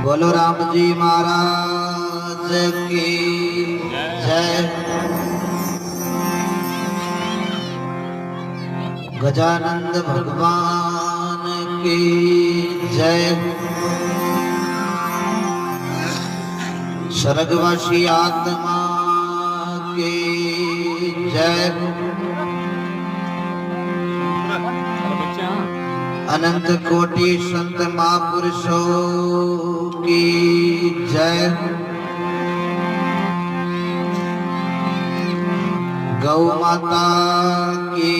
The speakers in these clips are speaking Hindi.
बोलो राम जी महाराज की जय। गजानंद भगवान की जय। स्वर्गवासी आत्मा की जय। अनंत कोटि संत महापुरुषों की जय। गौ माता की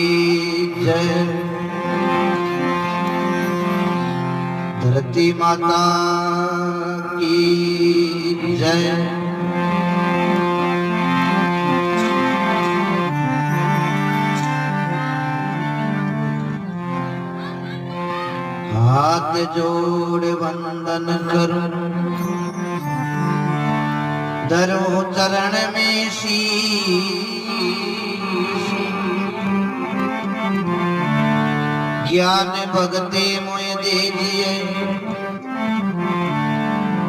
जय। धरती माता की जय। हाथ जोड़ वंदन करूं, धरूं चरण में शीश। ज्ञान भक्ति मोय दीजिए,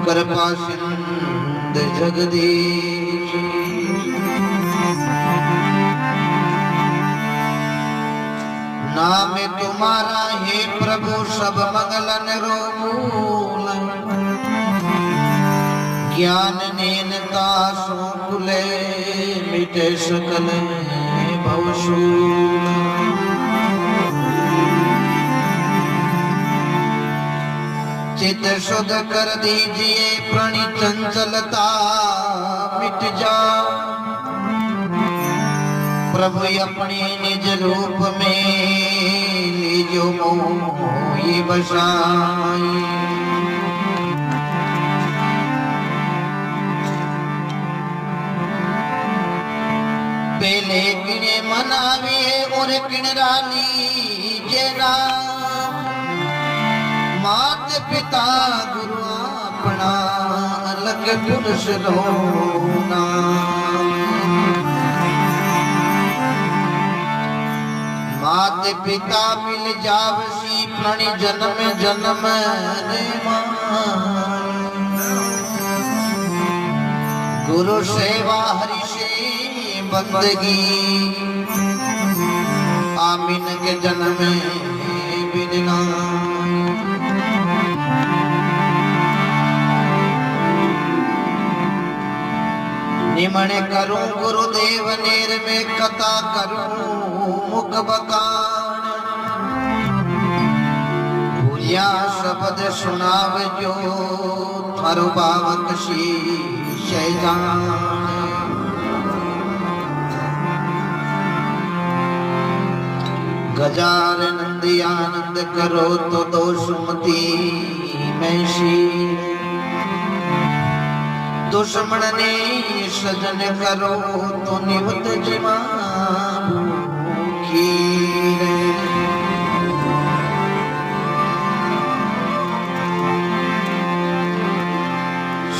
कृपा सिंधु जगदीश। नाम तुम्हारा हे प्रभु सब मंगलन रो मूल। ज्ञान नेनता सो कुले, मिटे सकल भवशूल। चित शुद्ध कर दीजिए, प्रणि चंचलता मिट जाओ। प्रभु अपने निज रूप में लीजो मोहि बसाई। पहले किने मनावे और किनरा लीजे नाम। मात पिता गुरु अपना, अलग पुरुष लो नाम। मात पिता मिल जावसी, प्रणि जन्म जन्म रे मान। गुरु सेवा हरि से बंदगी, आमीन के जन्म बिना। निमण करूं गुरुदेव नेर में, कथा करूं मुख बकान। भूलिया शब्द सुनावजो, थारो बावक शीश जान। गजार नंदी आनंद करो तो दोषमती मैं शीश। दुश्मन ने सजन करो तो निवत जीवा की।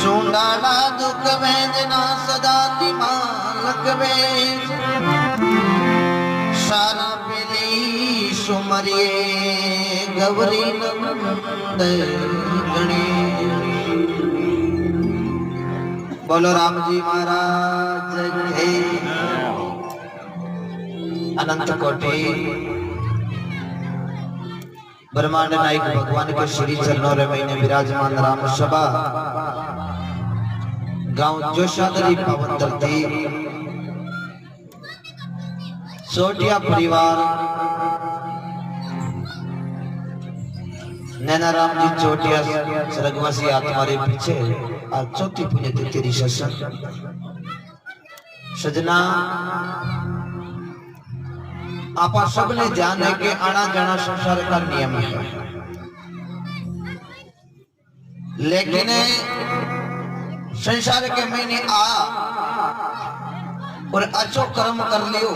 सुंडाला दुख वेदना सदा दिमाग वेद। सारा पेली सुमरिए गौरी नंद गणेश। बोलो राम जी महाराज के। अनंत कोटि ब्रह्मांड नायक भगवान के श्री चरणों रे महीने विराजमान राम सभा गांव जोशादरी पावन धरती सोटिया परिवार नैनाराम जी चोटिया स्वर्गवासी आत्मा रे पीछे आज चौथी पुण्यतिथि तेरी सत्संग। सजना आपा सबने ध्यान है कि आना जाना संसार का नियम है, लेकिन संसार के महीने आ और अच्छो कर्म कर लियो।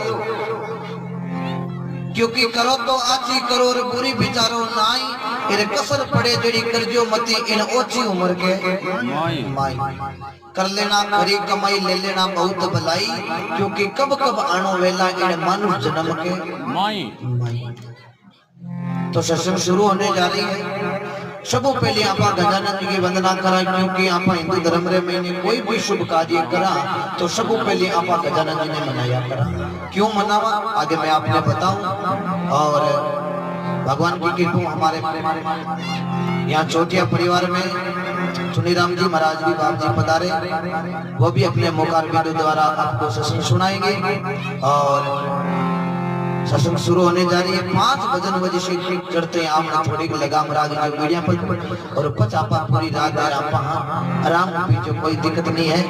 क्योंकि करो तो आची करो और बुरी विचारो नाई। इन कसर पड़े जड़ी करजो मती इन ओछी उम्र के माई। कर लेना खरी कमाई, ले लेना बहुत भलाई। क्योंकि कब कब आनो वेला इन मानुष जन्म के माई। तो सत्संग शुरू होने जा रही है। सबो पहले आपा गजानन जी की वंदना करा, क्योंकि आपा हिंदू धर्म रे महीने कोई भी शुभ कार्य करा तो सबो पहले आपा गजानन जी ने मनाया करा। क्यों मनावा आगे मैं आपने बताऊं। और भगवान की कृपा हमारे यहाँ चौटिया परिवार में चुनीराम जी महाराज भी बाप जी पधारे, वो भी अपने मोकार वीडियो द्वारा आपको सत्संग सुनाएंगे। और सत्संग शुरू होने जा रही है। 5 भजन बजे से चढ़ते हैं आप थोड़ी लगाम राग जो मीडिया पर और कुछ आपा पूरी रात आपा आराम भी जो कोई दिक्कत नहीं है।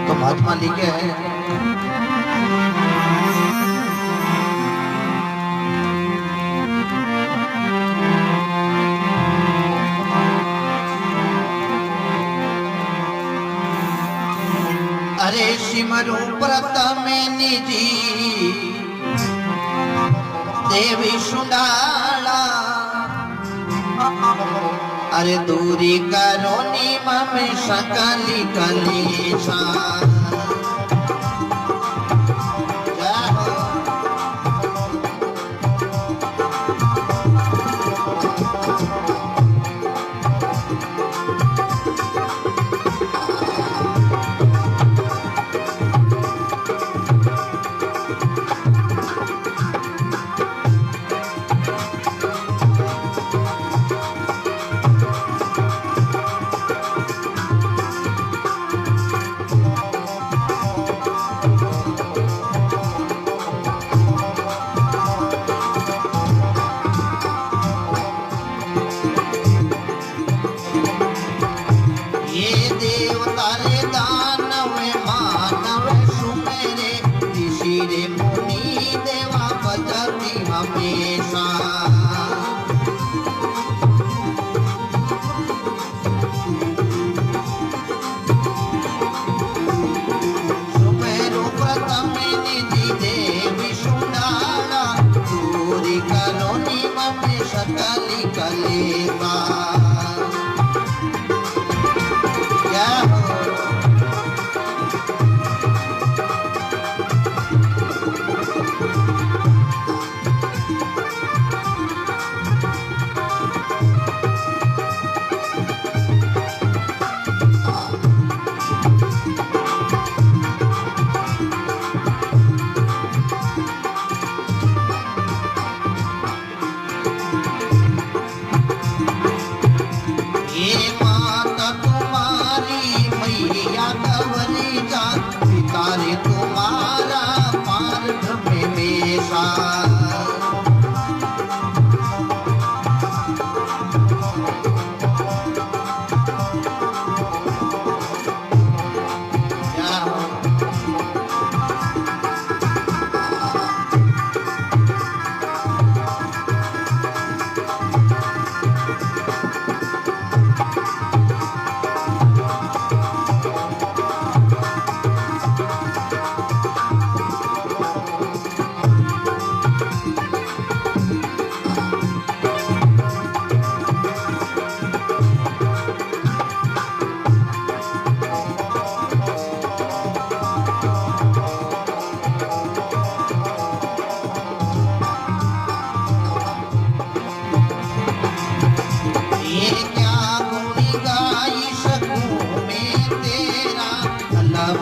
तो महात्मा लिखे हैं अरे सिमरु प्रथम निजी देवी सुंडाला, अरे दूरी करो नीम में सकली कलेसा।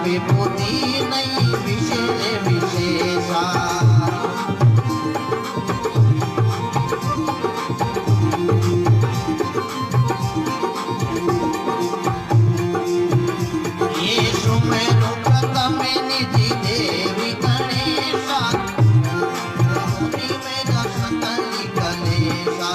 विभूति नहीं विशेष विशेषा। ये सुमेरु प्रथम निधि देवी गणेशा, मुनि में दर्शन कलेशा।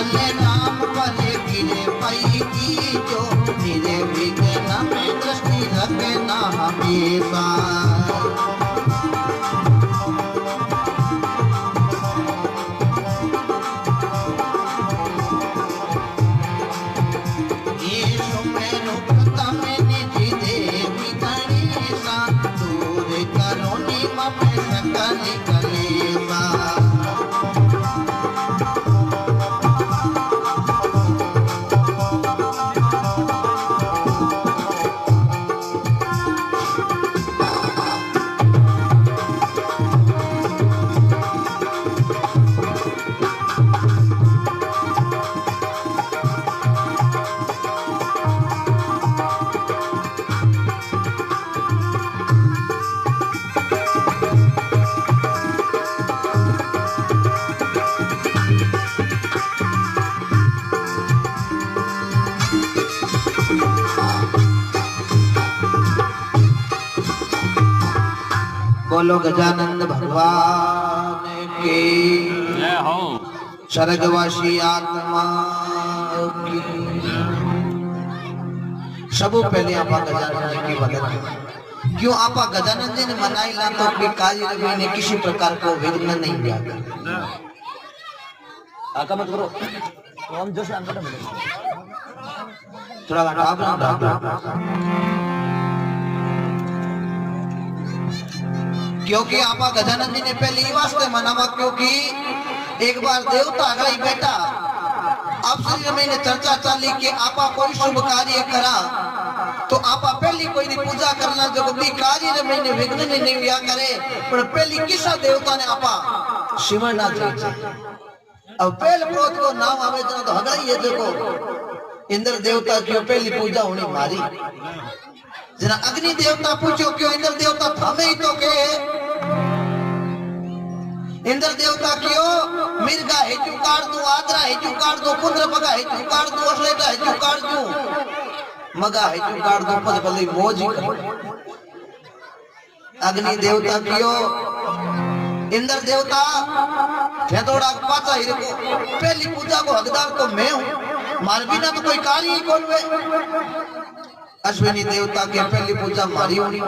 चले नाम पर गिरे पाई की जो मेरे विघ्न में दृष्टि रखे ना हमेशा बोलो गजानंद भगवान की जय हो। स्वर्गवासी आत्मा की सबो पहले आपा गजानंद जी की वंदना। क्यों आपा गजानंद जी ने मनाई ला तो कि कार्य में ने किसी प्रकार को विघ्न नहीं दिया। आका मत करो तो हम जो से अंदर थोड़ा घाटा क्योंकि आपा गजानंद जी ने पहले ही वास्ते मनावा क्योंकि एक बार देवता गई बेटा अब शरीर में चर्चा चली कि आपा कोई शुभ कार्य करा तो आपा पहली कोई नी पूजा करना जो भी कार्य में विघ्न नहीं हुआ करे पर पहली किसा देवता ने आपा शिवना चाहिए। अब पहले प्रोत को नाम आवे तो हगड़ा ये देखो इंद्र देवता की पहली पूजा होनी मारी जना अग्नि देवता पूछो क्यों इंद्र देवता थामे ही तो के इंद्र देवता क्यों मिर्गा हेचू काट दो आदरा हेचू काट दो पुंद्र मगा हेचू काट दो असलेटा हेचू काट दो मगा हेचू काट दो पद भले मोज ही कर अग्नि देवता क्यों इंद्र देवता थेतोड़ा पाचा ही रखो पहली पूजा को हकदार तो मैं हूं मार बिना तो कोई कार्य ही कौन वे अश्विनी देवता के पहली पूजा मारी होनी।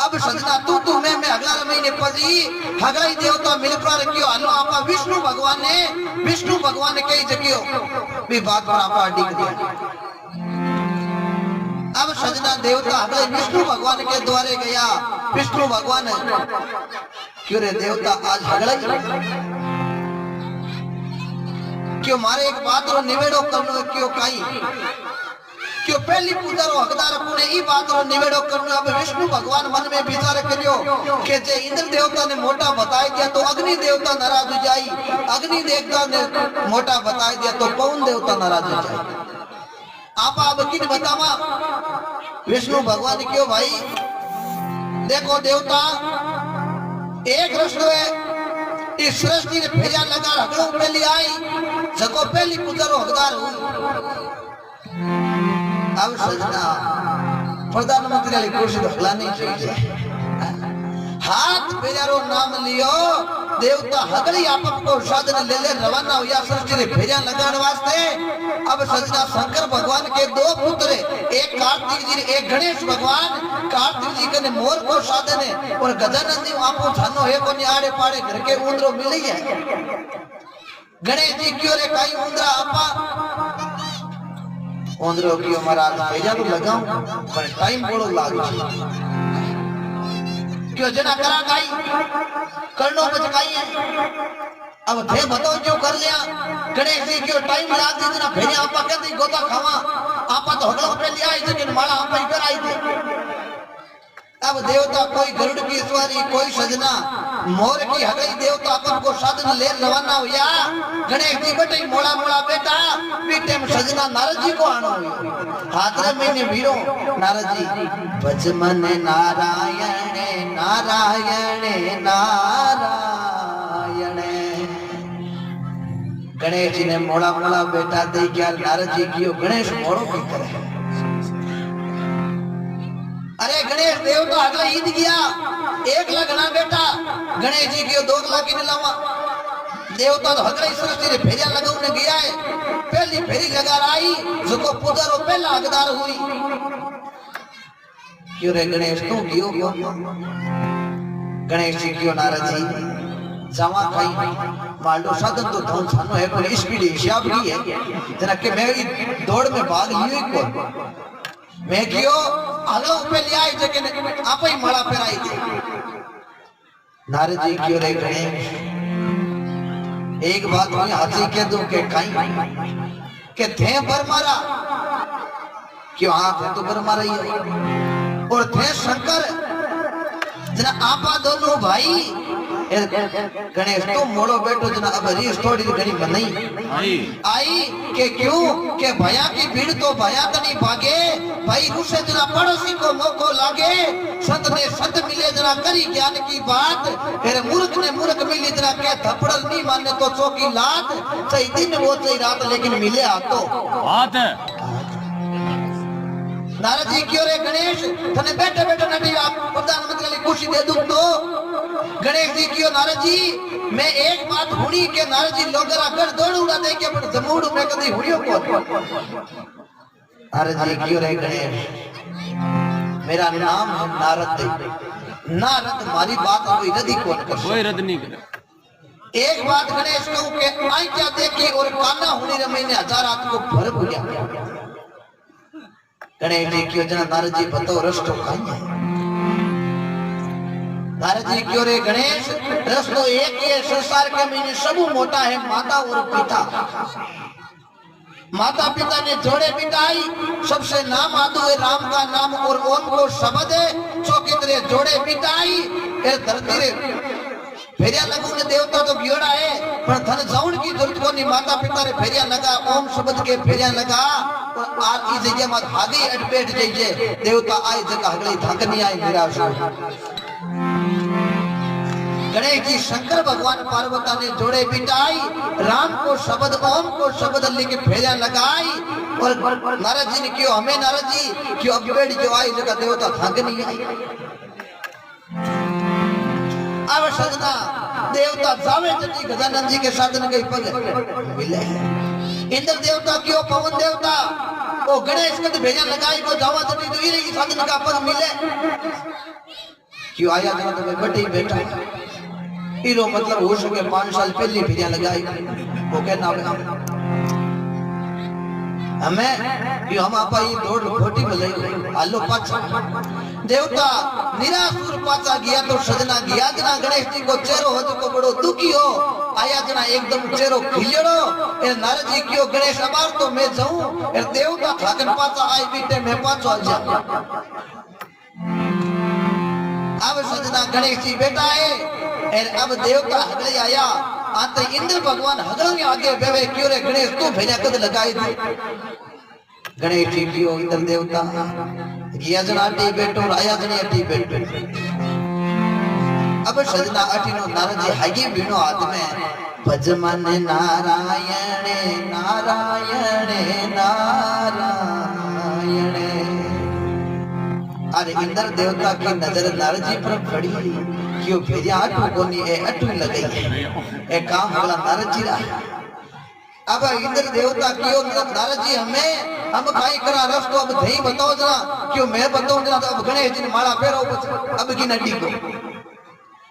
अब सजना तू मैं अगला महीने पजी हगलाई देवता मिलकर रखियो हलो आपा विष्णु भगवान ने कही जगियो भी बात पर आपा अडिग दिया। अब सजना देवता हगलाई विष्णु भगवान के द्वारे गया विष्णु भगवान क्यों रे देवता आज हगलाई क्यों मारे एक बात रो निवेड़ो करनो क्यों काई क्यों पहली पूजा रो हकदार पुणे ई बात रो निवेड़ो करनो अब विष्णु भगवान मन में विचार करियो कि जे इंद्र देवता ने मोटा बताई दिया तो अग्नि देवता नाराज हो जाई अग्नि देवता ने मोटा बताई दिया तो पवन देवता नाराज हो जाए। आप अब किन बतावा विष्णु भगवान क्यों भाई देखो देवता एक रस्तो है इस सृष्टि ने फेरिया लगा हकड़ों पहली आई जको पहली पूजा रो हकदार हो। अब सजना प्रधानमंत्री वाली कुर्सी तो हिलानी चाहिए हाथ फेरियारो नाम लियो देवता हगड़ी आपको साधन ले ले रवाना हुआ सृष्टि ने फेरिया लगाने वास्ते। अब सजना शंकर भगवान के दो पुत्र एक कार्तिक जी एक गणेश भगवान कार्तिक जी के मोर को साधन है और गजानंद जी आपको जानो है को आड़े पाड़े घर के उंदरो मिली है गणेश जी क्यों रे काई उंदरा आपा उंदरो क्यों महाराज भेजा तो लगाऊं पर टाइम बड़ो लाग क्यों जना करा गाई करनो बचकाई है अब थे बताओ जो कर लिया गणेश जी क्यों टाइम लाग दी जना भेजा आपा कहती गोता खावा आपा तो हगलो पे लिया आई लेकिन माला आपा ही कर आई थी। अब देवता कोई गरुड़ की सवारी कोई सजना मोर की हगई देवता अपन को साधन ले रवाना हुआ गणेश जी बटे मोड़ा मोड़ा बेटा पीटे में सजना नारद जी को आना हुआ हाथ में भीड़ो नारद जी भजमन नारायण नारायण नारायण गणेश जी ने मोड़ा मोड़ा बेटा दे क्या नारद जी की गणेश मोड़ो की तरह अरे गणेश देवता अगला ईद गया 1 लाख ना बेटा गणेश जी की 2 लाख की लावा देवता तो हगड़े सृष्टि रे फेरिया लगाउने गया है पहली फेरी लगा आई जको पुजारो पहला हकदार हुई क्यों रे गणेश तू क्यों गणेश जी क्यों नारद जी जावा कई मालडो साधन तो धन सानो है पर स्पीड हिसाब की है जना के मैं दौड़ में भाग लियो को मैं क्यों हलो पे ले आई जके आप ही माला पे आई थी नारद जी क्यों रे गणेश एक बात मैं हाथी कह दूं के कहीं के थे पर मारा क्यों आप तो पर मारा ही और थे शंकर जना आपा दोनों भाई गणेश तो मोड़ो बैठो जना अब री स्टोरी घणी बनाई आई के क्यों के भया की भीड़ तो भया तनी भागे भाई रुसे जना पड़ोसी को मौको लागे संत ने संत मिले जना करी ज्ञान की बात फिर मूर्ख ने मूर्ख मिली जना के थपड़ल नहीं माने तो चौकी लात सही दिन वो सही रात लेकिन मिले आतो बात है नारद जी क्यों रे गणेश तने बैठे बैठे नटी आप प्रधानमंत्री की कुर्सी दे दूं तो गणेश जी क्यों नारद जी मैं एक बात हुनी के नारद जी लोगरा कर दौड़ूंगा दे के पर जमूड़ में कदी हुनियो को नारद जी क्यों रे गणेश मेरा नाम है नारद नारद मारी बात कोई रद्द कौन कर कोई रद्द नहीं करे एक बात गणेश कहूं के आई क्या देखी और काना हुनी रे महीने 1000 रात को भर गया गणेश जी क्यों जना नारद जी बताओ रस्तो कहीं है नारद जी क्यों रे गणेश रस्तो एक ही है संसार के महीने सब मोटा है माता और पिता माता पिता ने जोड़े बिताई सबसे नाम आदो है राम का नाम और ओम को शब्द है चौकितरे जोड़े बिताई ए धरती रे फेरिया लगू ने देवता तो गियोड़ा है पर धन जाउन की जरूरत को नहीं माता पिता रे फेरिया लगा ओम शब्द के फेरिया लगा और आज की जगह मत भागी अटपेट जाइए देवता आई जगह अगली थक नहीं आई निराश हो गणेश जी शंकर भगवान पार्वती ने जोड़े बिताई राम को शब्द ओम को शब्द लेके फेरिया लगाई और नारद जी ने क्यों हमें नारद जी क्यों अटपेट जो आई जगह देवता थक नहीं आई अब सजना देवता जावे जति गजानन जी के साधन के पग मिले इंद्र देवता क्यों पवन देवता वो गणेश कद भेजा लगाई को जावा जति तो इरे की साधन का पग मिले क्यों आया जना तो बड़ी बेटा इरो मतलब हो सके 5 साल पहले भेजा लगाई वो कहना हमें क्यों हम आपा ये दौड़ खोटी भलाई आलो पाछा देवता निरासुर पाचा गया तो सजना गया जना गणेश जी को चेहरो हो को बड़ो दुखी हो आया जना एकदम चेहरो खिलड़ो ए नारद जी क्यों गणेश अबार तो मैं जाऊं ए देवता ठाकन पाचा आई बीते मैं पाछो आ जा अब सजना गणेश जी बेटा है ए अब देवता हगले आया आते इंद्र भगवान हगलों के आगे बेवे क्यों रे गणेश तू भेजा कद लगाई थी गणेश जी क्यों इंद्र देवता किया जना अटी बैठो आया जने अटी बैठो अब सजना अटी नो नारद जी हागी बीनो हाथ में भज मन नारायण नारायण नारायण अरे इंद्र देवता की नजर नारद जी पर पड़ी क्यों भेजा अटू कोनी ए अटू लगाई ए काम वाला नारद जी रहा अब इंद्र देवता क्यों नारद जी हमें हम खाई करा रस्तो अब धई बताओ जना क्यों मैं बताऊं जना तो अब गणेश जी ने माला फेरो अब की नडी को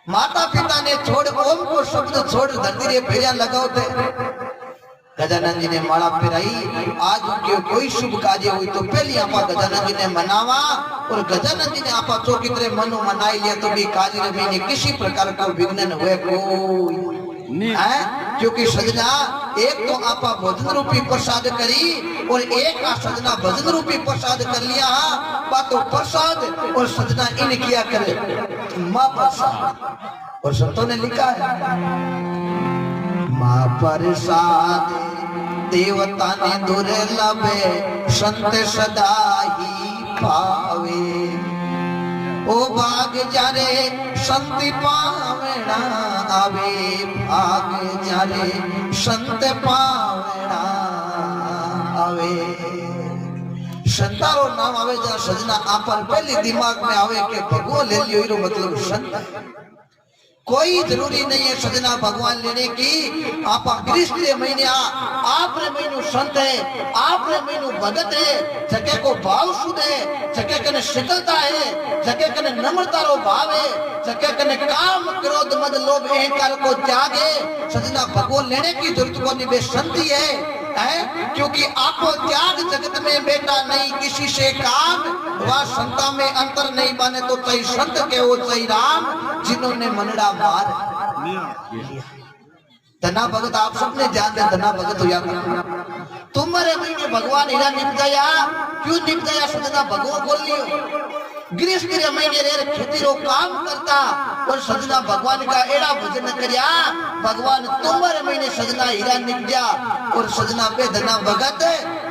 माता पिता ने छोड़ ओम को शब्द छोड़ धरती रे भेजा लगाओ थे गजानन जी ने माला फेराई आज क्यों कोई शुभ कार्य हुई तो पहले आपा गजानन जी ने मनावा और गजानन जी ने आपा चौकी तरह मनो मनाई लिया तो भी कार्य में किसी प्रकार का विघ्न हुए कोई है क्योंकि सजना एक तो आपा भोजन रूपी प्रसाद करी और एक का सजना भजन रूपी प्रसाद कर लिया बातों प्रसाद और सजना इन किया करे माँ प्रसाद और संतों ने लिखा है माँ प्रसाद देवता ने दुर्लभ संत सदा ही पावे ओ भाग जारे संत पावना आवे भाग जारे संत पावना आवे संतारो नाम आवे जरा सजना आपन पहले दिमाग में आवे के भगवान ले लियो इरो मतलब संत कोई जरूरी नहीं है सजना भगवान लेने की। आप गृहस्थ महीने आपने महीनू संत है, आपने महीनू भगत है, जगह को भाव शुद्ध है, जगह कने शीतलता है, जगह कने नम्रता रो भाव है, जगह कने काम क्रोध मद लोभ अहंकार को त्याग है। सजना भगवान लेने की जरूरत को नहीं, संति है क्योंकि आपको त्याग जगत में बेटा नहीं किसी से काम, वह संता में अंतर नहीं बने तो चाहे संत के वो चाहे राम, जिन्होंने मनड़ा मार लिया। धना भगत आप सबने ध्यान दे, धना भगत हो या तुम्हारे महीने भगवान हीरा निपजाया, क्यों निपजाया सजना भगवान बोल लियो। गृहस्थ महीने रे खेती रो काम करता और सजना भगवान का एड़ा भजन करया, भगवान तुम्हारे महीने सजना हीरा निपजा और सजना पे धना भगत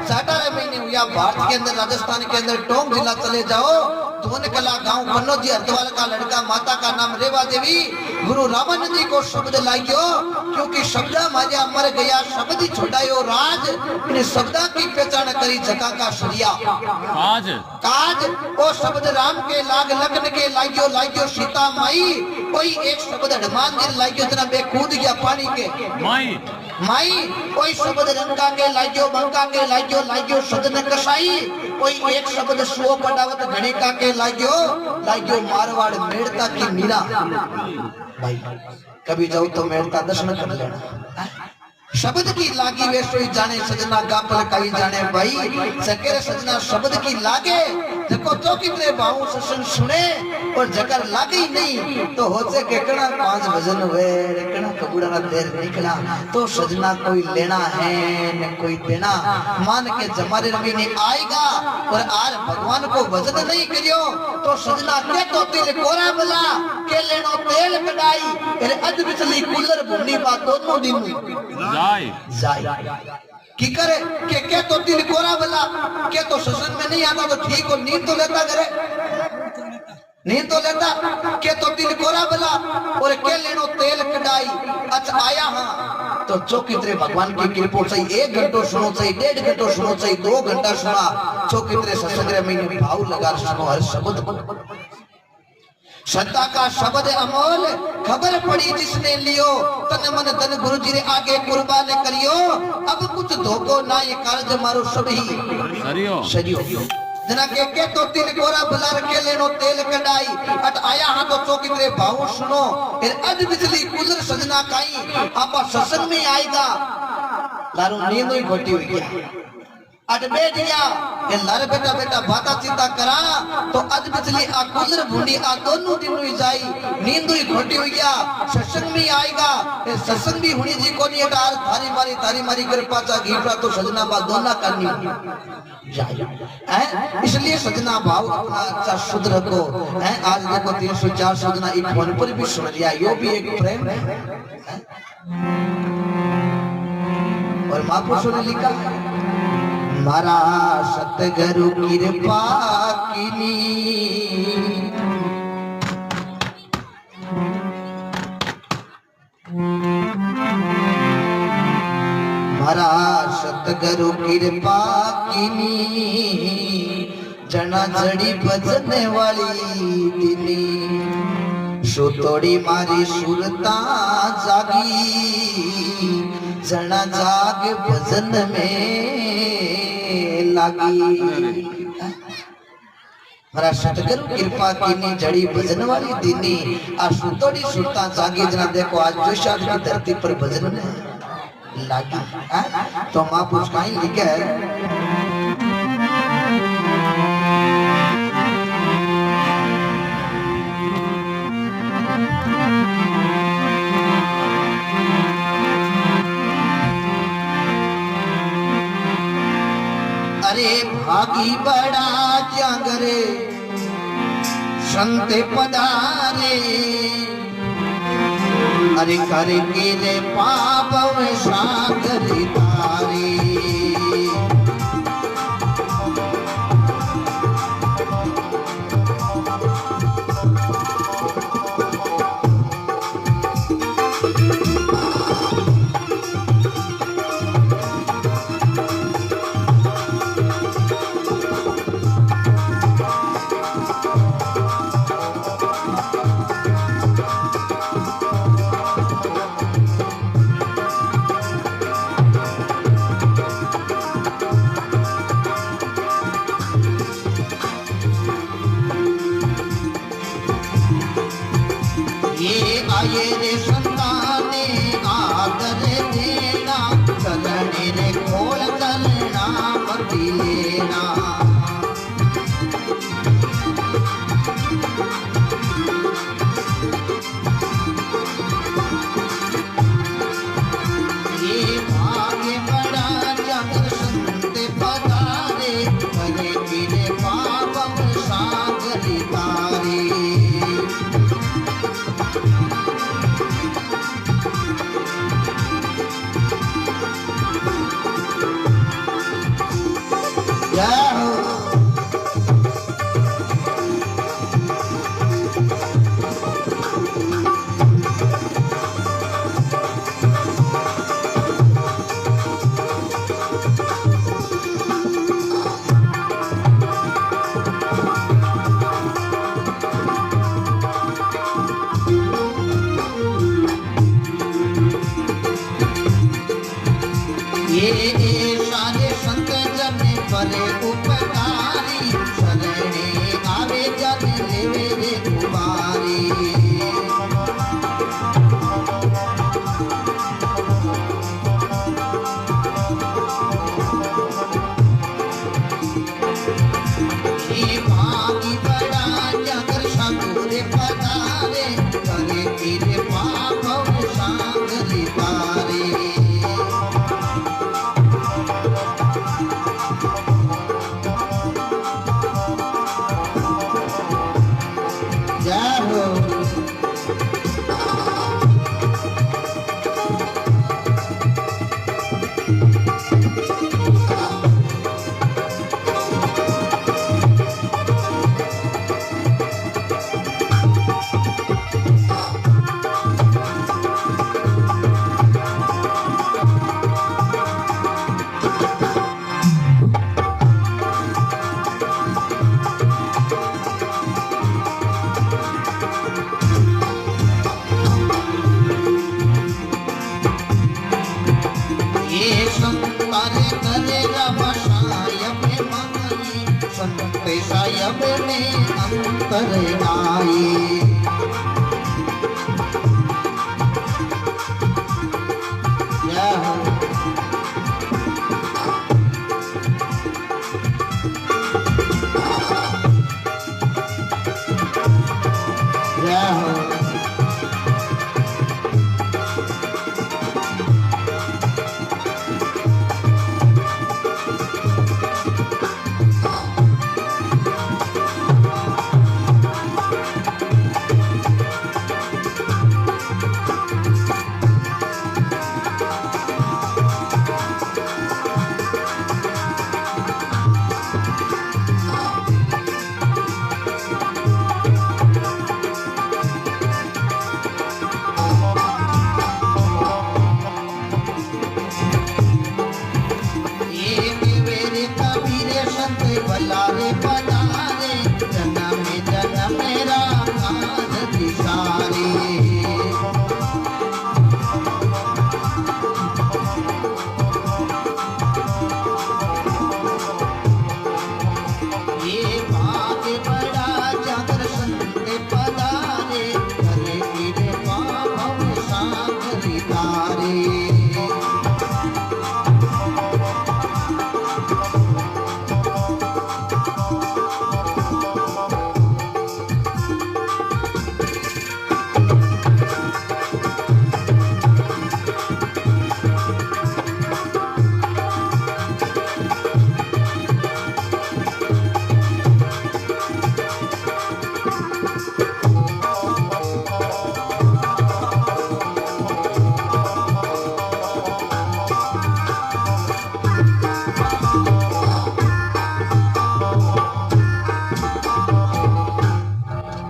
18 महीने हुआ। भारत के अंदर राजस्थान के अंदर टोंक जिला चले जाओ, धोन कला गांव कन्नौजी हरद्वार का लड़का, माता का नाम रेवा देवी, गुरु रामानंद जी को शब्द लाइयो क्योंकि शब्द माजा मर गया शब्द ही छुड़ायो राज, इन शब्दा की पहचान करी जगह का सरिया काज काज। ओ शब्द राम के लाग लखन के लाइयो लाइयो सीता माई, कोई एक शब्द हनुमान जी लाइयो जना बे कूद गया पानी के माई माई, कोई शब्द रंगा के लाइयो बंका के लाइयो लाइयो सदन कसाई, कोई एक शब्द सो पड़ावत गणिका के लाइयो लाइयो मारवाड़ मेड़ता की मीरा। भाई कभी जाओ तो मेड़ता दर्शन कर लेना। शब्द की लागी वे सोई जाने सजना गापल कई जाने भाई, सकेरे सजना शब्द की लागे देखो तो कितने बाहु ससन सुने और जगर लागे ही नहीं तो होचे के कणा 5 भजन हुए कणा कबूड़ा ना देर निकला तो सजना कोई लेना है न कोई देना। मान के जमारे महीने आएगा और आज भगवान को भजन नहीं करियो तो सजना के तो तिल कोरा बला के लेनो तेल कढ़ाई अरे अध बिचली कूलर भूमि बा दोनों दिन जाए की करे के तो दिल कोरा बला के तो ससन में नहीं आता तो ठीक हो, नींद तो लेता करे नींद तो लेता के तो दिल कोरा बला और के लेनो तेल कढ़ाई। अच्छा आया हाँ तो चौकित्रे भगवान की कृपा से 1 घंटो सुनो चाहिए, 1.5 घंटो सुनो चाहिए, 2 घंटा सुना चौकित्रे सत्संग में भाव लगा सुनो हर शब्द। सत्ता का शब्द अमोल खबर पड़ी जिसने लियो, तन मन धन गुरु जी रे आगे कुर्बान करियो, अब कुछ धोखो ना ये कार्य मारो सभी सरियो जना के तो तिल गोरा बलार के लेनो तेल कढ़ाई। अट आया हां तो चौकी तेरे भाव सुनो फिर अज बिजली कुलर सजना काई आपा सत्संग में आएगा लारू नींद ही घटी हुई गया अट बैठ गया ये लारे बेटा बेटा बाता चिंता करा तो अज बिजली आ कुलर भूनी आ दोनों दिन हुई जाई नींद ही घटी हुई गया सत्संग में आएगा ये सत्संग भी हुनी जी को नहीं डाल थारी मारी कर पाचा घीपरा तो सजना बा दोना करनी जाए। इसलिए सजना भाव अपना अच्छा शुद्ध रखो है। आज देखो 304 सजना एक फोन पर भी सुन लिया, यो भी एक प्रेम है। और महापुरुषों ने लिखा मारा सतगुरु कृपा कीनी मारा सतगुरु कृपा कीनी जना जड़ी बजने वाली दिनी सुतोड़ी मारी सुरता जागी जना जाग भजन में लागी। मारा सतगुरु कृपा कीनी जड़ी भजन वाली दिनी आ सुतोड़ी सुरता जागी जना देखो आज जोशाद की धरती पर भजन में लागी। तो महापुरुष कहीं लिखे अरे भागी बड़ा जागरे संत पधारे अरे करके रे पाप सागर तारे ये सारे संत जन बड़े उपकारी शरणे आवे जन लेवे रे कुमारी ये भागी बड़ा जगर संगुरे पधारे करे तेरे पाप सांग लिपारे सायब ने अंतर आई भलारे बनारे जन्म जन्म मेरा काज दिशारे ये भाग बड़ा जागर संत पधारे करे तेरे पाप सांग लिपारे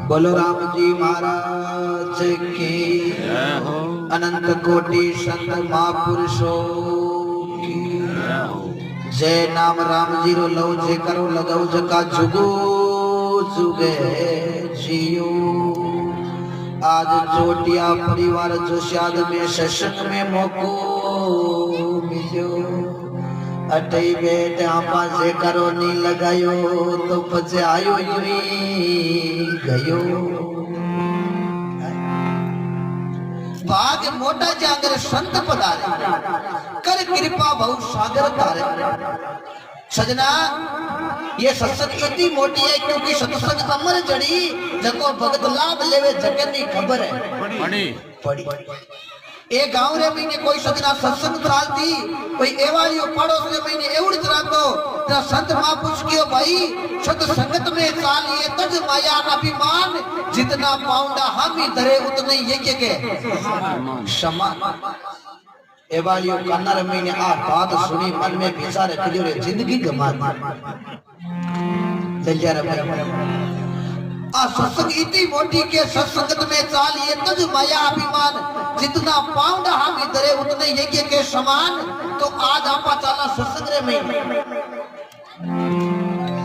बोलो राम जी महाराज की अनंत कोटि संत महापुरुषों की जय। नाम राम जी रो लव जे करो लगाओ जका जुगो जुगे जियो। आज जोटिया परिवार जो शाद में सत्संग में मौको मिलो अटई बैठ आपा जे करो नी लगायो तो पचे आयो यूं गयो। भाग मोटा जागर संत पधारे कर कृपा बहु सागर तारे। सजना ये सत्संग इतनी मोटी है क्योंकि सत्संग अमर जड़ी जको भगत लाभ लेवे जगत की खबर है पड़ी। ए गांव रे महीने कोई सजना सत्संग कराती कोई एवालियो पड़ोस रे महीने एवढ करातो ता संत महापुरुष कियो भाई सत संगत में चालिए तज माया अभिमान जितना पाउंडा हामी धरे उतने ये के समान। एवालियो कन्नर महीने आ बात सुनी मन में विचार रखियो रे जिंदगी गमा जंजार आ सत्संग इतनी मोटी के सत्संगत में चालिए तज माया अभिमान जितना पाउंड हामी धरे उतने यज्ञ के समान। तो आज आपा चाला सत्संग रे में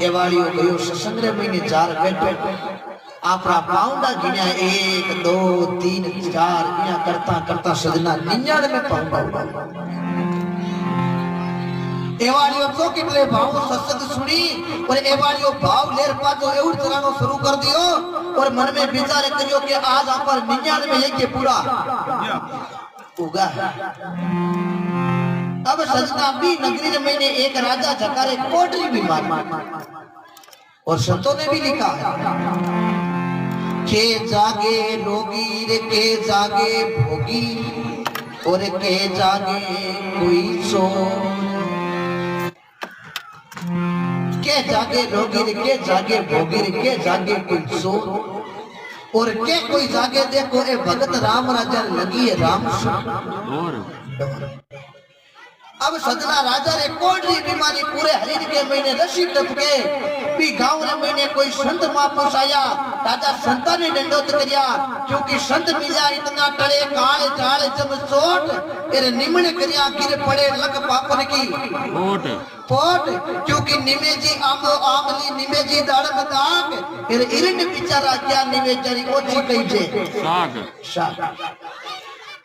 एवालियो गयो सत्संग रे में जार बैठे आपरा पाउंडा गिना 1 2 3 4 या करता करता सजना 99 पाउंडा एवाड़ियो तो कितने भाव सत्संग सुनी और एवाड़ियो भाव लेर पातो एवं चलानो शुरू कर दियो और मन में विचार करियो कि आज आप पर 99 में ये पूरा होगा। अब सजना भी नगरी में ने एक राजा झकारे कोटरी भी मार और संतों ने भी लिखा है के जागे रोगी रे के जागे भोगी और के जागे कोई सो के जागे रोगी रे के जागे भोगी रे के जागे कोई सो और के कोई जागे देखो ए भगत राम राजा लगी है राम अब सजना राजा रे कोटरी बीमारी पूरे हरिद के महीने रसी टपके भी गांव रे महीने कोई संत महापुरुष आया राजा संता ने दंडोत करिया क्योंकि संत मिला इतना टले काल चाल जब सोट एरे निमण करिया गिर पड़े लग पापन की पोट क्योंकि निमे जी आमो आमली निमे जी दाड़म दाग एरे इरन बिचारा क्या निमे जरी ओछी कही जे साग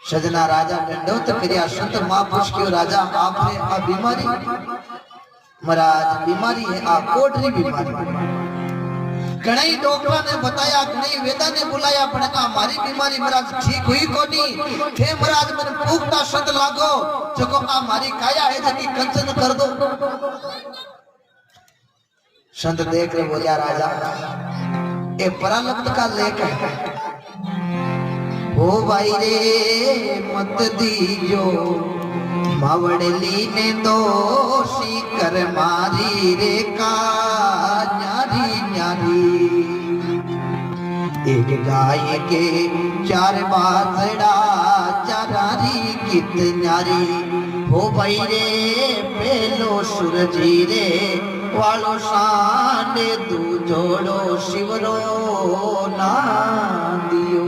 सजना राजा दंडोत करिया संत महापुरुष की राजा आपने आ बीमारी महाराज बीमारी है आ कोटरी बीमारी कई डॉक्टर ने बताया कई वेदा ने बुलाया पण हमारी बीमारी महाराज ठीक हुई कोनी थे महाराज मन पुख्ता संत लागो जको हमारी काया है जकी कंचन कर दो संत देख रहे बोलिया राजा ए परालब्ध का लेख है ओ भाई रे मत दीजो मावड़ली ने दोषी कर मारी रे का न्यारी न्यारी एक गाय के 4 बासड़ा चारारी कित न्यारी हो भाई रे पेलो सूरजी रे वालो साने दू जोड़ो शिवरो ना दियो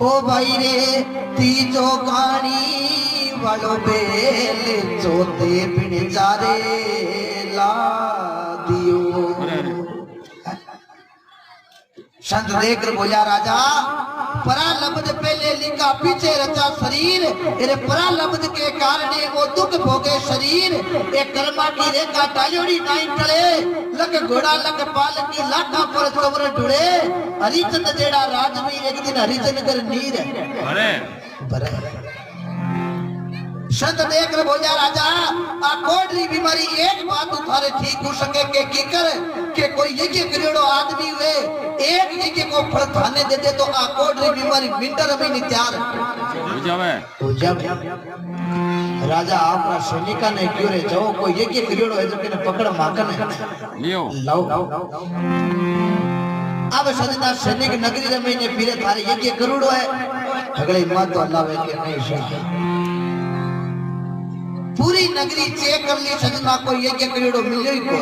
ओ भाई रे तीजो गाड़ी वालो बेल चौथे बिन जारे ला दियो संत देखकर बोला राजा परालब्ध पहले लिखा पीछे रचा शरीर इरे परालब्ध के कारण वो दुख भोगे शरीर एक कर्मा की रेखा टालियोड़ी नाई टले लग घोड़ा लग पाल की लाखा पर चवर ढुड़े हरिचंद जेड़ा राजवीर एक दिन हरिचंद कर नीर बरे संत देख रहे बोला राजा आ कोटरी बीमारी एक बात उठारे ठीक हो सके के की कर के कोई ये करोड़ों आदमी हुए एक ये को फल खाने दे दे तो आ कोटरी बीमारी विंटर में नहीं तैयार हो जावे राजा आपना सैनिका ने क्यों रे जाओ कोई ये करोड़ों है जो के पकड़ माकन लियो लाओ अब सजना सैनिक नगरी में ने फिरे थारे ये करोड़ों है अगले मत तो अल्लाह वे के नहीं सही पूरी नगरी चेक कर ली सजना को ये करोड़ों मिले ही को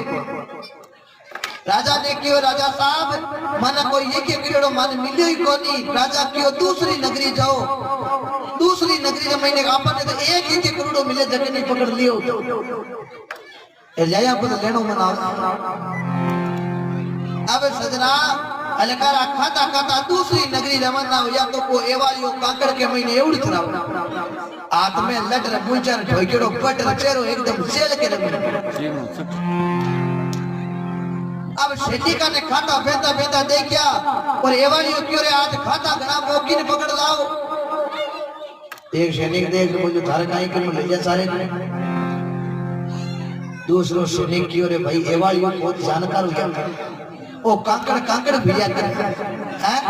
राजा ने क्यों राजा साहब मन को ये करोड़ों मन मिले ही को नहीं राजा क्यों दूसरी नगरी जाओ दूसरी नगरी में मैंने आपने तो एक करोड़ों मिले जगह नहीं पकड़ लियो जाया पर लेनो मनाओ अब सजना अलकारा खाता खाता दूसरी नगरी रवाना हो या तो को एवालियो काकड़ के महीने एवढी खराब हाथ में लट रे मुंचर ढोकेड़ो पट रे चेहरो एकदम सेल के रहे अब सैनिका ने खाता बेता बेता देखिया और एवालियो क्यों रे आज खाता घना मोकिन पकड़ लाओ एक सैनिक देख मुझे थारे काई के ले जा सारे दूसरो सैनिक क्यों रे भाई एवालियो बहुत जानकार हो गया ओ काकड़ काकड़ भिड़िया कर हैं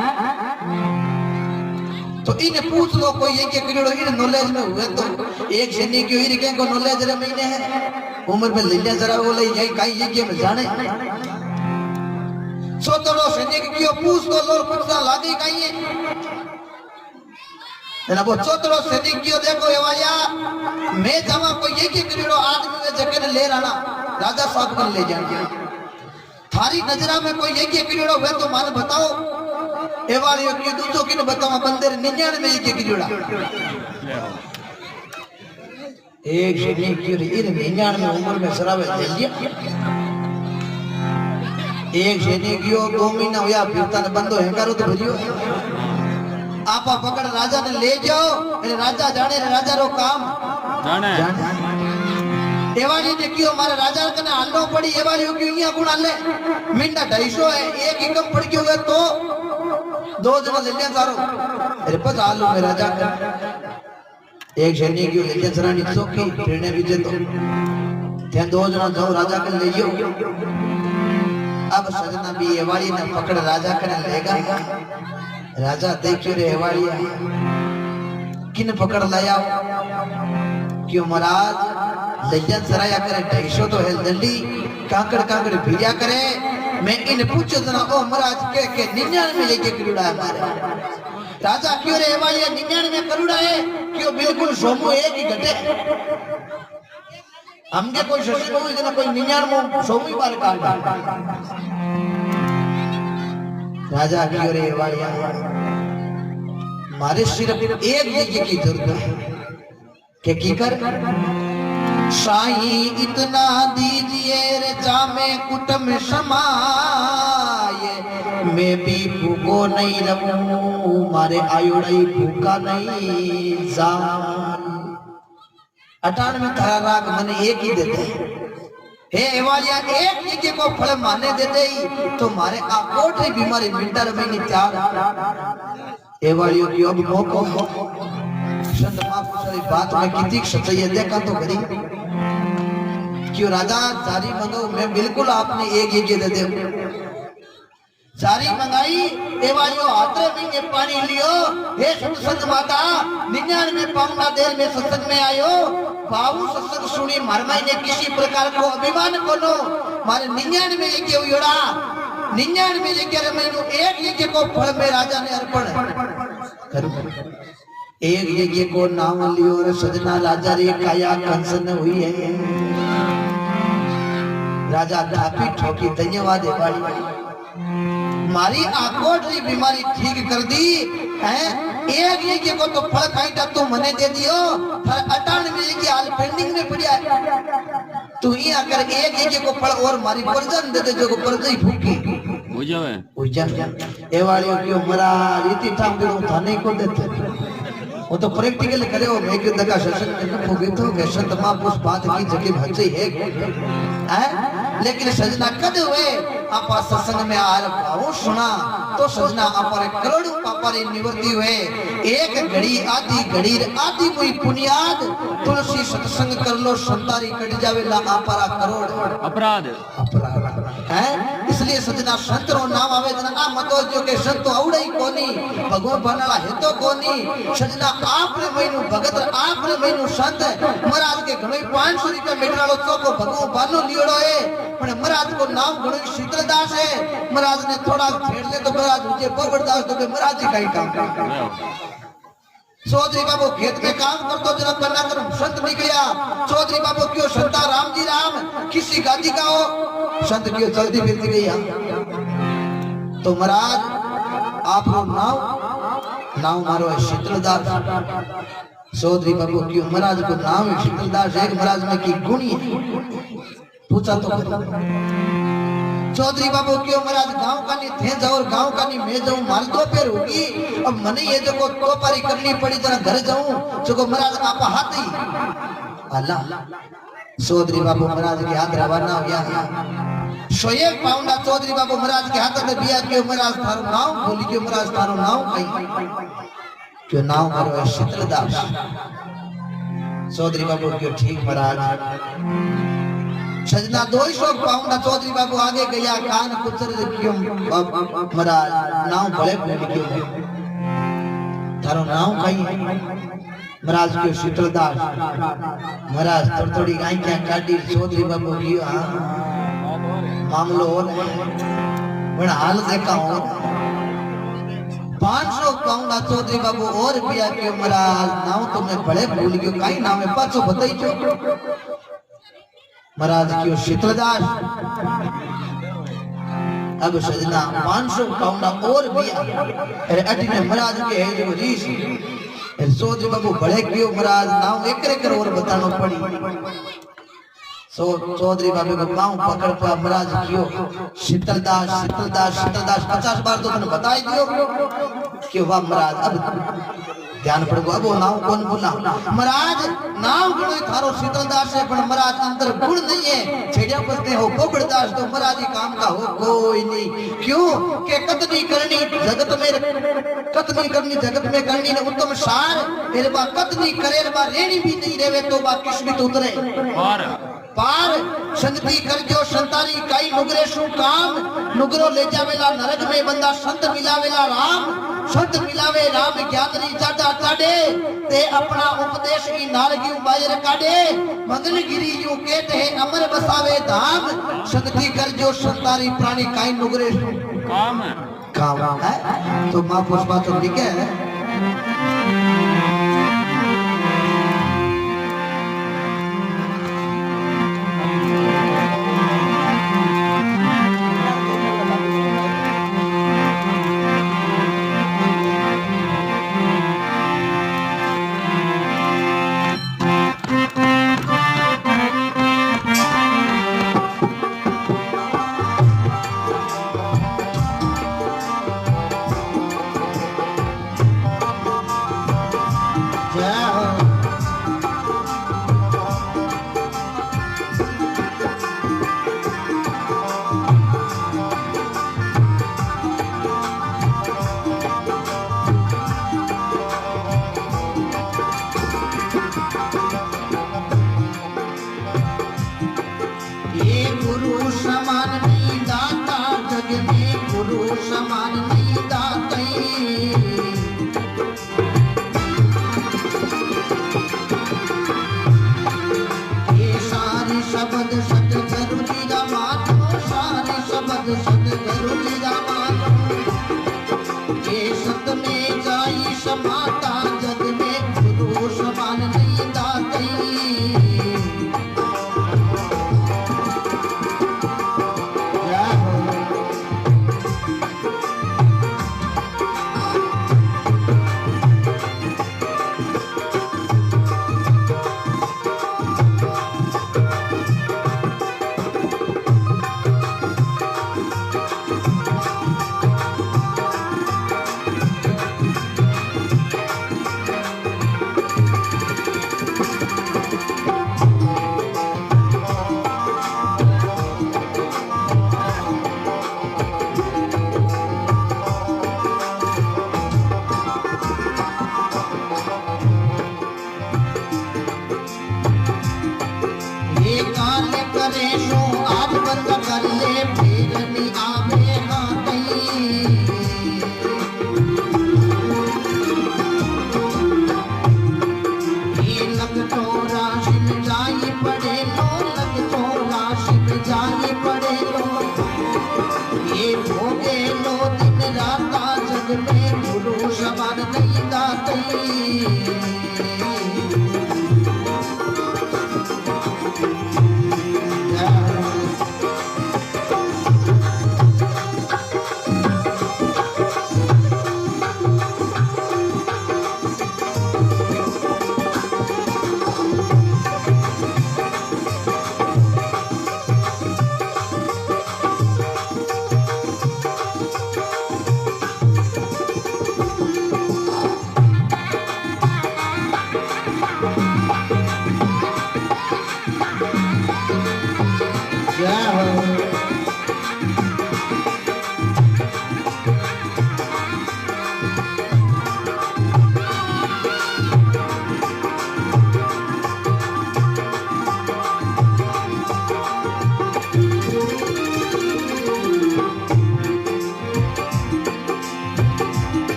तो इन्हें पूछ लो कोई ये करोड़ों इन नॉलेज में हुए तो एक सैनिक क्यों इनके को नॉलेज रे महीने है उम्र में ले जरा वो ले यही काई ये में जाने सोतड़ो सैनिक क्यों पूछ तो लोर पूछना लागे काई है ना वो सोतड़ो सैनिक क्यों देखो ये वाया मैं जावा कोई ये करोड़ों आदमी में जगह ले रहना राजा साहब को ले जाएंगे थारी नजरा में कोई एक करोड़ों हुए तो मान बताओ एवालियो की दूसरों की बताओ बंदर 99 में एक करोड़ा एक जने की इन 99 उम्र में सरावे ले लिया एक जने की 2 महीना होया फिरता बंदो हैंगारो तो भरियो आपा पकड़ राजा ने ले जाओ राजा जाने राजा रो काम जाने एवाली ने क्यों हमारे राजा कने आलो पड़ी एवाली क्यों यहाँ गुण आले मिंडा 250 है एक ही कम पड़ क्यों है तो 2 जना ले लिया सारो अरे पता आलू में राजा एक जने क्यों ले लिया जरा नी चौकी फिरने भी जे तो ध्यान 2 जना जाओ राजा कने ले लियो अब सजना भी एवाली ने पकड़ राजा कने लेगा राजा देखियो रे एवाली किन पकड़ लाया क्यों महाराज लज्जत सराया करे 250 तो हेल दंडी काकड़ काकड़ भिड़िया करे मैं इन पूछो जना ओ महाराज के 99 लेके करूड़ा है मारे राजा क्यों रे एवालिया 99 करूड़ा है क्यों बिल्कुल सोमू एक ही घटे हमके कोई शशि बहु जना कोई 99 सोमू ही बार काट राजा क्यों रे एवालिया मारे सिर्फ एक जगह की जरूरत है के की कर शाही इतना दीजिए रे जामे कुटुम समाये मैं भी भूखो नहीं रहूं मारे आयुड़ई भूखा नहीं जान 98 थारा राग मने एक ही देते हे एवालिया एक जगह को फल माने देते ही तो मारे आकोट री बीमारी मिंटर में नहीं चार एवालियों की अब मौको संत महापुरुषों बात में कितनी सच्चाई है देखा तो करी क्यों राजा जारी मंगो मैं बिल्कुल आपने एक ही दे दे जारी मंगाई एवालियों हाथरे में ये पानी लियो हे संत माता 99 पावना देर में सत्संग में आयो बाबू सत्संग सुनी मरमाई ने किसी प्रकार को अभिमान कोनो मारे 99 में ये क्यों योड़ा 99 में ये कह मैंने एक ये को फल में राजा ने अर्पण करूं एक यज्ञ को नाम लियो रे सजना राजा रे काया कंसन हुई है राजा ढापी ठोकी धन्यवाद एवाली मारी आकोट री बीमारी ठीक कर दी है एक यज्ञ को तो फल खाईटा तो मने दे दियो पर 98 की हाल पेंडिंग में पड़ा है तू ही आकर एक यज्ञ को फल और मारी परजन दे दे जो को परजई भूखी हो जावे एवालियों क्यों मरा रीति ठाम देनो थाने को देते वो तो प्रैक्टिकल करे वो मैं क्यों दका सत्संग में होगी तो के संत महापुरुष बात की जगह भच्चे है लेकिन सजना कद हुए आपा सत्संग में आर भाव सुना तो सजना अपारे करोड़ों पापारे निवृत्ति हुए एक घड़ी आदि कोई पुनियाद तुलसी सत्संग कर लो संतारी कट जावे ला अपारा करोड़ अपराध है इसलिए सजना संत रो नाम आवे जना मतो जो के संत आवड़ई कोनी भगवान बनाला हेतो कोनी सजना आपने महीनू भगत आपने महीनू संत महाराज के घणो 500 रुपया मेटरालो चोको भगवान बानो लियोड़ो है पण महाराज को नाम घणो शीतलदास है महाराज ने थोड़ा छेड़ ले तो महाराज मुझे बबरदास तो के महाराज जी काई काम चौधरी बाबू खेत में काम करतो जरा करना कर संत निकलिया चौधरी बाबू क्यों संता राम जी राम किसी गादी का हो संत क्यों जल्दी फिरती गई तो महाराज आप नाम मारो है शीतलदास चौधरी बाबू क्यों महाराज को नाम है शीतलदास एक महाराज में की गुणी पूछा तो चौधरी बाबू क्यों महाराज गांव का नहीं थे जाओ गांव का नहीं मैं जाऊं मार दो पैर होगी अब मने ये जो को टोपारी करनी पड़ी जरा घर जाऊं जो महाराज आप हाथ ही अल्लाह चौधरी बाबू महाराज के हाथ रवाना हो गया शोएब पाउंडा चौधरी बाबू महाराज के हाथ में बिया के महाराज थारो नाम बोली के महाराज थारो नाम कही क्यों नाम मारो है शीतलदास चौधरी बाबू क्यों ठीक महाराज सजना 200 पाउंडा चौधरी बाबू आगे गया कान कुचर क्यों महाराज नाम भले भूल क्यों थारो नाम कही महाराज क्यों शीतलदास महाराज थोड़ी गाय क्या काटी चौधरी बाबू की मामलो और बड़ा हाल देखा हो 500 पाउंडा चौधरी बाबू और पिया क्यों महाराज नाम तुमने बड़े भूल क्यों कहीं नाम है पाछो बताई जो महाराज क्यों शीतलदास अब सजना 500 पाउंडा और बिया अरे अटी में महाराज के है जो रीस चौधरी बाबू बड़े क्यों महाराज नाम एक और बताना पड़ी चौधरी बाबू का पांव पकड़ पा महाराज क्यों शीतलदास शीतलदास शीतलदास 50 बार तो तुमने बताई दियो क्यों वाह महाराज अब ध्यान पड़गो अब वो नाम कौन बोला महाराज नाम गणो थारो शीतलदास है पर महाराज अंदर गुण नहीं है छेड़िया बसते हो पोपड़दास तो महाराज ही काम का हो कोई नहीं क्यों के कतनी करनी जगत में कतनी करनी जगत में करनी ने उत्तम सार तेरे बा कतनी करे बा रेणी भी नहीं रेवे तो बा किस्मत उतरे पार संगति कर जो संतारी काई नुगरे सु काम नुगरो ले जावेला नरक में बंदा संत मिलावेला राम संत मिलावे राम ज्ञान री जादा काडे ते अपना उपदेश की नारगी बाहर काडे मंगल गिरी यू कहते हैं अमर बसावे धाम संगति कर जो संतारी प्राणी काई नुगरे सु काम है तो मां पुष्पा तो लिखे है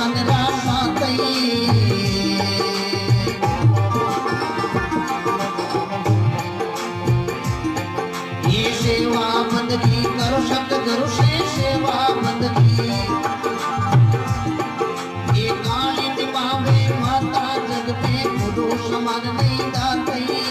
मन रासा तई ये सेवा बंदगी करो सतगुरु से सेवा बंदगी ये काली निभावे माता जग में गुरु समान नहीं दातई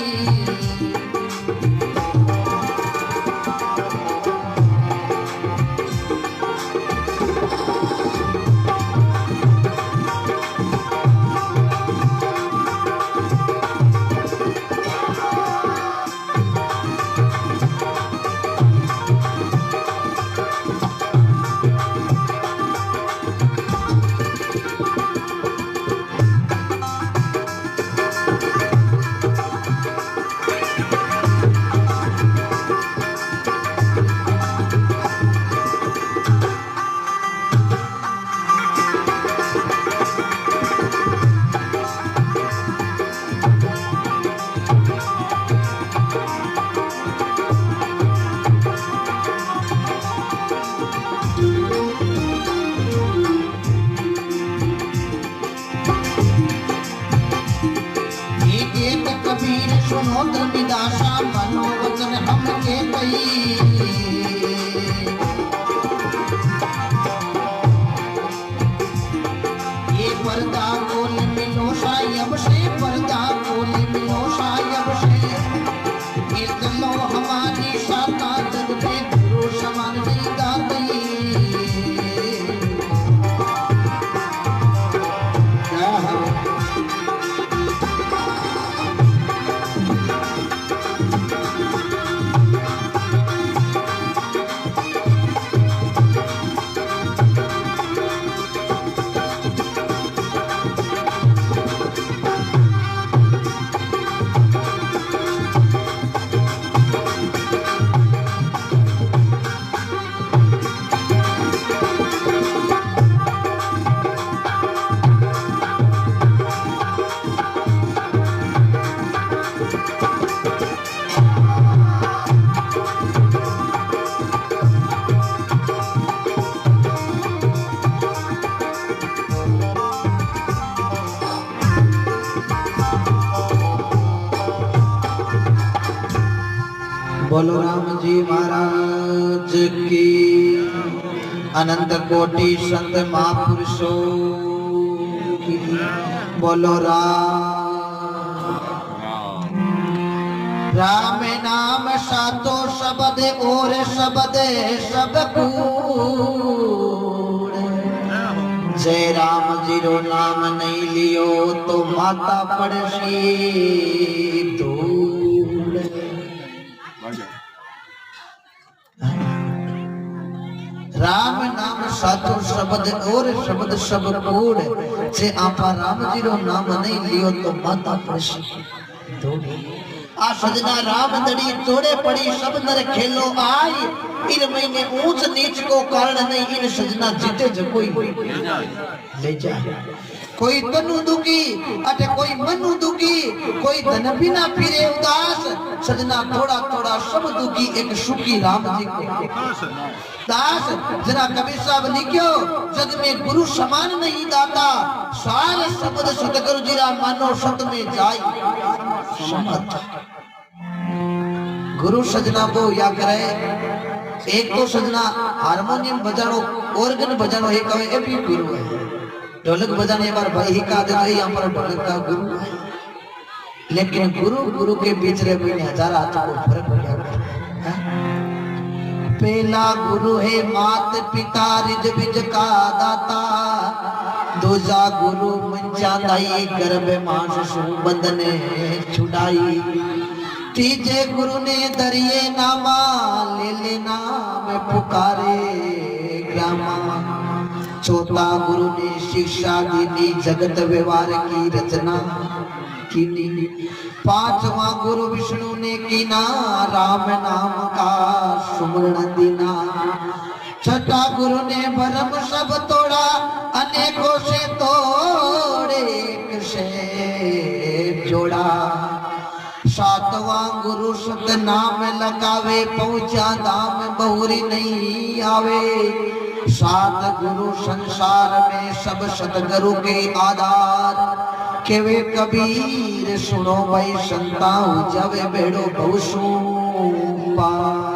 सुनो धर्मिदासा मनोवचन हमके कही ये पर्दा कोल मिलो सायब से पर्दा कोल मिलो सायब से ये चलो हमारी साता जग में गुरु समान नहीं दातई बोलो राम जी महाराज की अनंत कोटि संत महापुरुषों की बोलो राम नाम सातो शब्द और शब्द सब कूड़ जय राम जी रो नाम नहीं लियो तो माता पड़सी दूर राम नाम सातो शब्द और शब्द सब कूड़ जे आपा राम जी रो नाम नहीं लियो तो माता पड़सी दूर आ सजना राम दड़ी तोड़े पड़ी सब नर खेलो आई इन महीने ऊंच नीच को कारण नहीं इन सजना जीते जो कोई ले जाए कोई तनु दुखी अटे कोई मनु दुखी कोई धन बिना फिरे उदास सजना थोड़ा थोड़ा सब दुखी एक सुखी राम जी को दास जरा कबीर साहब लिखियो जग में गुरु समान नहीं दाता सार शब्द सतगुरु जी रा मानो सत में जाई समत गुरु सजना को या करे एक तो सजना हारमोनियम बजानो ऑर्गन बजानो एक कहे ये भी गुरु है ढोलक बजाने बार भाई ही का दे तो यहाँ पर ढोलक का गुरु है लेकिन गुरु गुरु के बीच रे भी हजार हाथ को फर्क क्या है पहला गुरु है मात पिता रिज बिज का दाता दूजा गुरु मंचा दाई गर्भ मास सु बंधने छुड़ाई तीजे गुरु ने दरिए नामा ले लेना में पुकारे ग्रामा चौथा गुरु ने शिक्षा दी जगत व्यवहार की रचना की पांचवा गुरु विष्णु ने कीना राम नाम का सुमरण दीना छठा गुरु ने भरम सब तोड़ा अनेकों से तोड़े एक से जोड़ा सातवां गुरु सत नाम लगावे पहुंचा धाम बहुरी नहीं आवे सतगुरु संसार में सब सतगुरु के आधार। केवे कबीर सुनो भाई संताओ जब बेड़ो बहुसू पार।